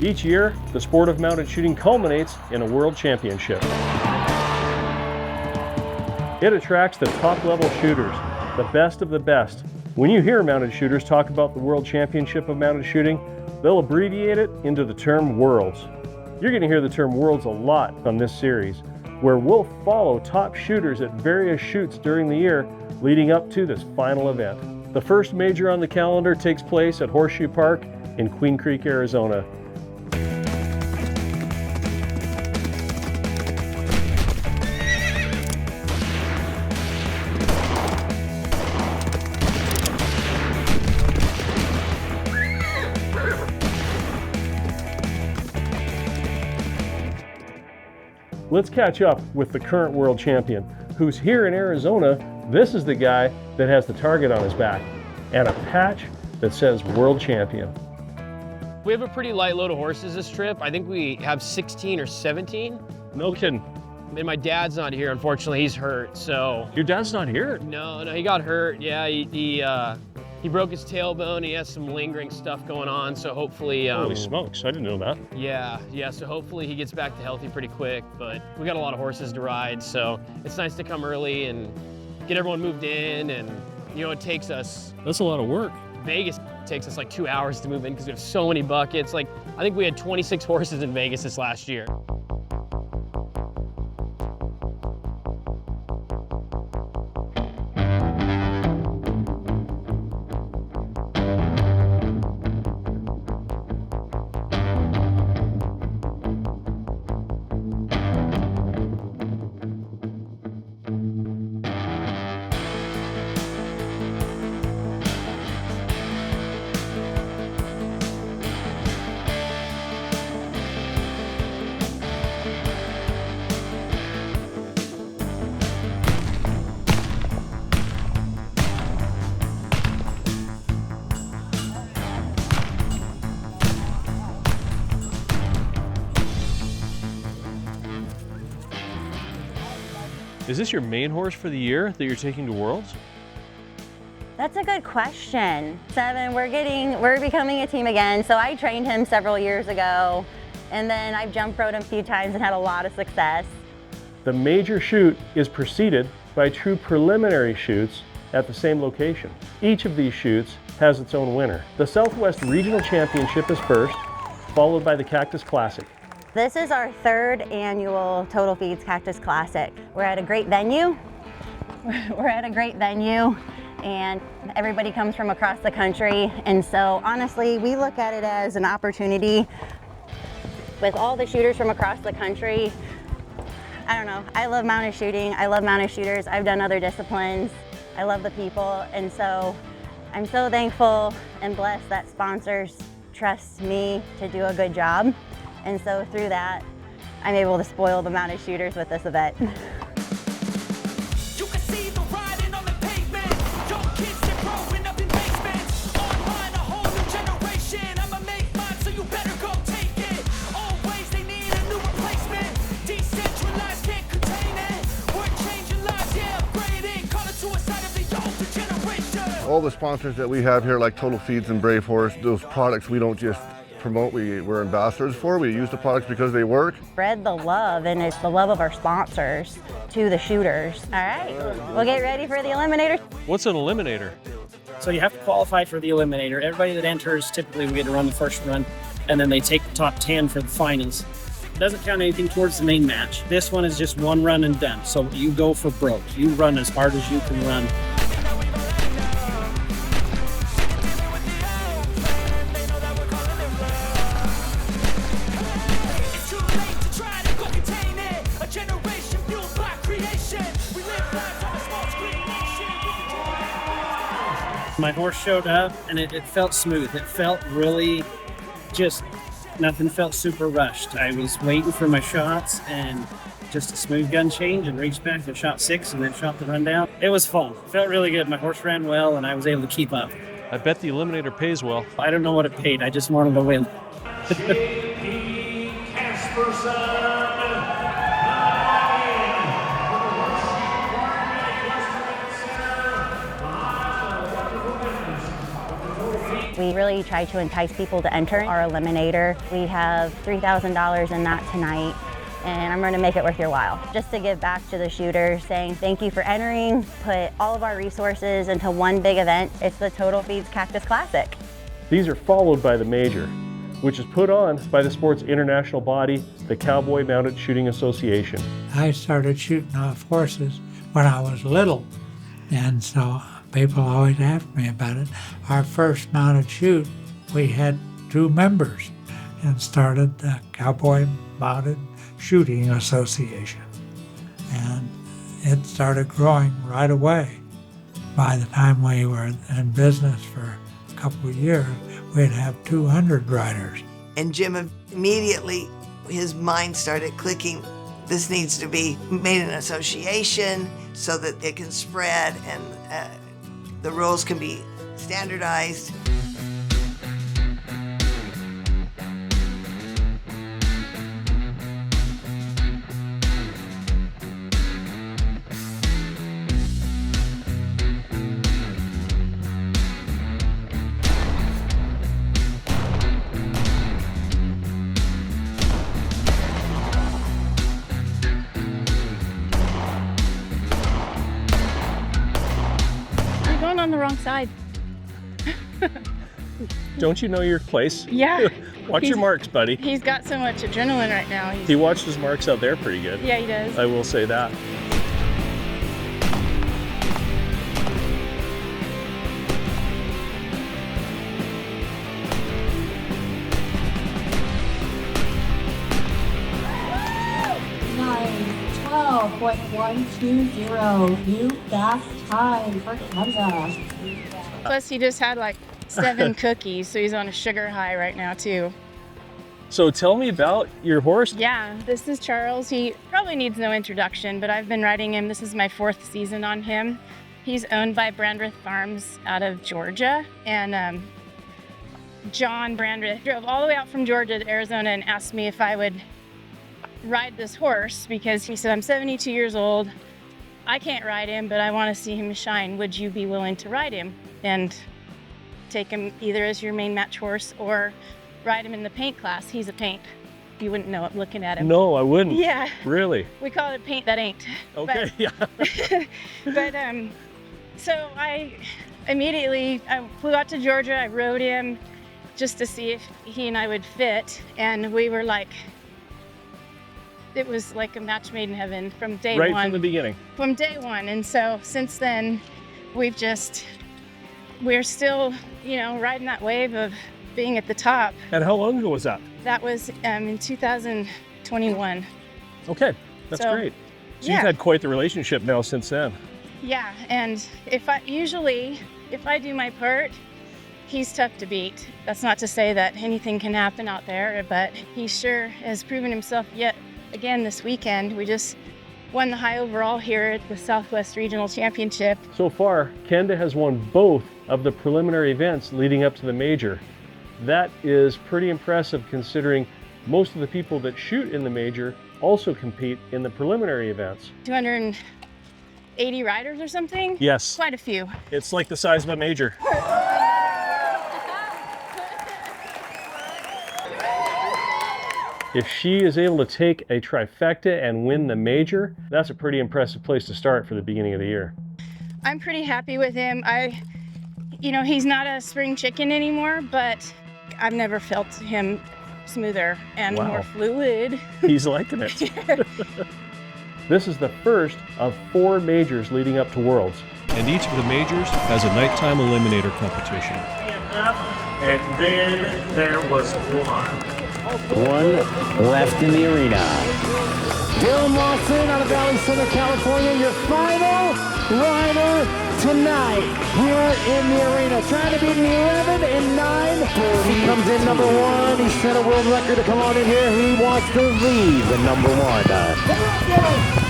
Each year, the sport of mounted shooting culminates in a world championship. It attracts the top-level shooters, the best of the best. When you hear mounted shooters talk about the World Championship of Mounted Shooting, they'll abbreviate it into the term Worlds. You're going to hear the term Worlds a lot on this series, where we'll follow top shooters at various shoots during the year leading up to this final event. The first major on the calendar takes place at Horseshoe Park in Queen Creek, Arizona. Let's catch up with the current world champion, who's here in Arizona. This is the guy that has the target on his back and a patch that says world champion. We have a pretty light load of horses this trip. I think we have 16 or 17. No kidding. And my dad's not here, unfortunately. He's hurt, so. Your dad's not here? No, he got hurt. Yeah, he broke his tailbone. He has some lingering stuff going on, so hopefully. Holy smokes, I didn't know that. Yeah, so hopefully he gets back to healthy pretty quick, but we got a lot of horses to ride, so it's nice to come early and get everyone moved in, and it takes us. That's a lot of work. Vegas takes us like 2 hours to move in because we have so many buckets. Like, I think we had 26 horses in Vegas this last year. Is this your main horse for the year that you're taking to Worlds? That's a good question. Seven, we're becoming a team again. So I trained him several years ago, and then I've jump rode him a few times and had a lot of success. The major shoot is preceded by two preliminary shoots at the same location. Each of these shoots has its own winner. The Southwest Regional Championship is first, followed by the Cactus Classic. This is our third annual Total Feeds Cactus Classic. We're at a great venue. And everybody comes from across the country. And so honestly, we look at it as an opportunity with all the shooters from across the country. I don't know, I love mounted shooting. I love mounted shooters. I've done other disciplines. I love the people. And so I'm so thankful and blessed that sponsors trust me to do a good job. And so through that, I'm able to spoil the mounted shooters with this event. You can see the riding on the pavement. Young kids, they're growing up in basements. Online, a whole new generation. I'ma make mine, so you better go take it. Always, they need a new replacement. Decentralized, can't contain it. We're changing lives, yeah, upgrading. Call it suicide of the older generation. All the sponsors that we have here, like Total Feeds and Brave Horse, those products we don't just promote, we're ambassadors for. We use the products because they work. Spread the love, and it's the love of our sponsors to the shooters. All right, we'll get ready for the eliminator. What's an eliminator? So you have to qualify for the eliminator. Everybody that enters, typically we get to run the first run, and then they take the top 10 for the finals. It doesn't count anything towards the main match. This one is just one run and done. So you go for broke. You run as hard as you can run. My horse showed up and it felt smooth. It felt really nothing felt super rushed. I was waiting for my shots and just a smooth gun change and reached back and shot 6 and then shot the rundown. It was fun. It felt really good. My horse ran well and I was able to keep up. I bet the eliminator pays well. I don't know what it paid. I just wanted to win. We really try to entice people to enter our eliminator. We have $3,000 in that tonight, and I'm going to make it worth your while. Just to give back to the shooters, saying thank you for entering, put all of our resources into one big event. It's the Total Feeds Cactus Classic. These are followed by the major, which is put on by the sport's international body, the Cowboy Mounted Shooting Association. I started shooting off horses when I was little, and so people always ask me about it. Our first mounted shoot, we had 2 members and started the Cowboy Mounted Shooting Association. And it started growing right away. By the time we were in business for a couple of years, we'd have 200 riders. And Jim immediately, his mind started clicking. This needs to be made an association so that it can spread and the rules can be standardized. On the wrong side. Don't you know your place? Yeah. Watch your marks, buddy. He's got so much adrenaline right now. He watched his marks out there pretty good. Yeah, he does. I will say that. .120. New fast time for Kansas. Plus, he just had like 7 cookies, so he's on a sugar high right now too. So tell me about your horse. Yeah, this is Charles. He probably needs no introduction, but I've been riding him. This is my 4th season on him. He's owned by Brandreth Farms out of Georgia, and John Brandreth drove all the way out from Georgia to Arizona and asked me if I would ride this horse because he said, I'm 72 years old. I can't ride him, but I want to see him shine. Would you be willing to ride him and take him either as your main match horse or ride him in the paint class? He's a paint. You wouldn't know it looking at him. No, I wouldn't. Yeah. Really? We call it paint that ain't. Okay, but, yeah. But so I flew out to Georgia. I rode him just to see if he and I would fit, and we were like, it was like a match made in heaven from day one. Right from the beginning. From day one. And so since then, we're still, riding that wave of being at the top. And how long ago was that? That was in 2021. Okay, that's great. So yeah. You've had quite the relationship now since then. Yeah, and if I do my part, he's tough to beat. That's not to say that anything can happen out there, but he sure has proven himself yet again this weekend. We just won the high overall here at the Southwest Regional Championship. So far, Kenda has won both of the preliminary events leading up to the major. That is pretty impressive considering most of the people that shoot in the major also compete in the preliminary events. 280 riders or something? Yes. Quite a few. It's like the size of a major. If she is able to take a trifecta and win the major, that's a pretty impressive place to start for the beginning of the year. I'm pretty happy with him. He's not a spring chicken anymore, but I've never felt him smoother and more fluid. He's liking it. This is the first of 4 majors leading up to Worlds. And each of the majors has a nighttime eliminator competition. And then there was one left in the arena. Dylan Lawson out of Valley Center, California, your final rider tonight here in the arena. Trying to beat an 11 and 9. He comes in number 1. He set a world record to come on in here. He wants to lead the number 1.